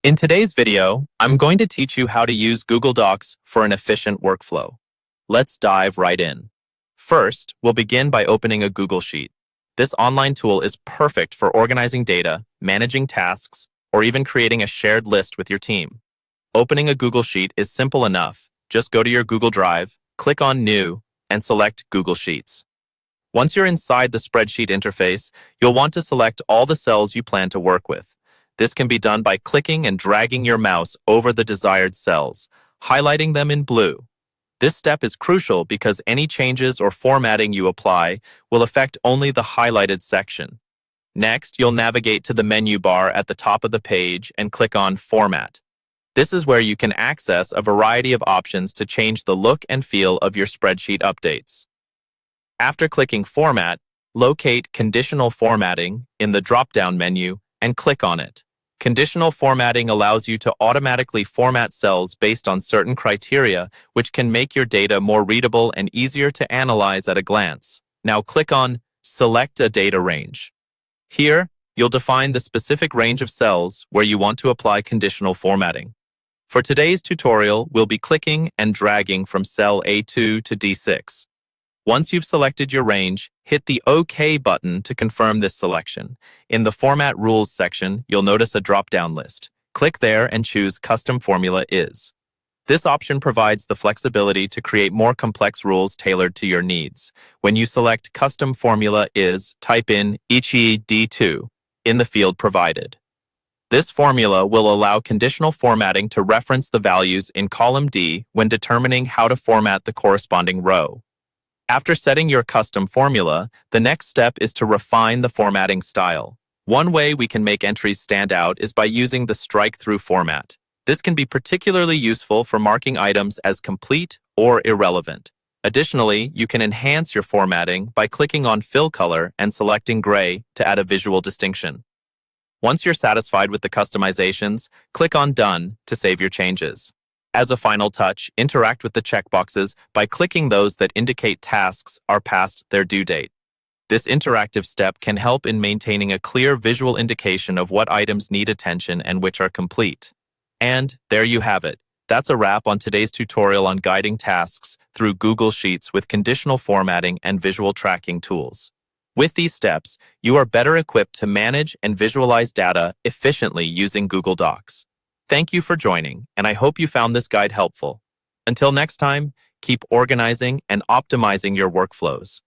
In today's video, I'm going to teach you how to use Google Docs for an efficient workflow. Let's dive right in. First, we'll begin by opening a Google Sheet. This online tool is perfect for organizing data, managing tasks, or even creating a shared list with your team. Opening a Google Sheet is simple enough. Just go to your Google Drive, click on New, and select Google Sheets. Once you're inside the spreadsheet interface, you'll want to select all the cells you plan to work with. This can be done by clicking and dragging your mouse over the desired cells, highlighting them in blue. This step is crucial because any changes or formatting you apply will affect only the highlighted section. Next, you'll navigate to the menu bar at the top of the page and click on Format. This is where you can access a variety of options to change the look and feel of your spreadsheet updates. After clicking Format, locate Conditional Formatting in the drop-down menu and click on it. Conditional formatting allows you to automatically format cells based on certain criteria, which can make your data more readable and easier to analyze at a glance. Now click on Select a Data Range. Here, you'll define the specific range of cells where you want to apply conditional formatting. For today's tutorial, we'll be clicking and dragging from cell A2 to D6. Once you've selected your range, hit the OK button to confirm this selection. In the Format Rules section, you'll notice a drop-down list. Click there and choose Custom Formula Is. This option provides the flexibility to create more complex rules tailored to your needs. When you select Custom Formula Is, type in Ichi D2 in the field provided. This formula will allow conditional formatting to reference the values in column D when determining how to format the corresponding row. After setting your custom formula, the next step is to refine the formatting style. One way we can make entries stand out is by using the strike-through format. This can be particularly useful for marking items as complete or irrelevant. Additionally, you can enhance your formatting by clicking on Fill Color and selecting gray to add a visual distinction. Once you're satisfied with the customizations, click on Done to save your changes. As a final touch, interact with the checkboxes by clicking those that indicate tasks are past their due date. This interactive step can help in maintaining a clear visual indication of what items need attention and which are complete. And there you have it. That's a wrap on today's tutorial on guiding tasks through Google Sheets with conditional formatting and visual tracking tools. With these steps, you are better equipped to manage and visualize data efficiently using Google Docs. Thank you for joining, and I hope you found this guide helpful. Until next time, keep organizing and optimizing your workflows.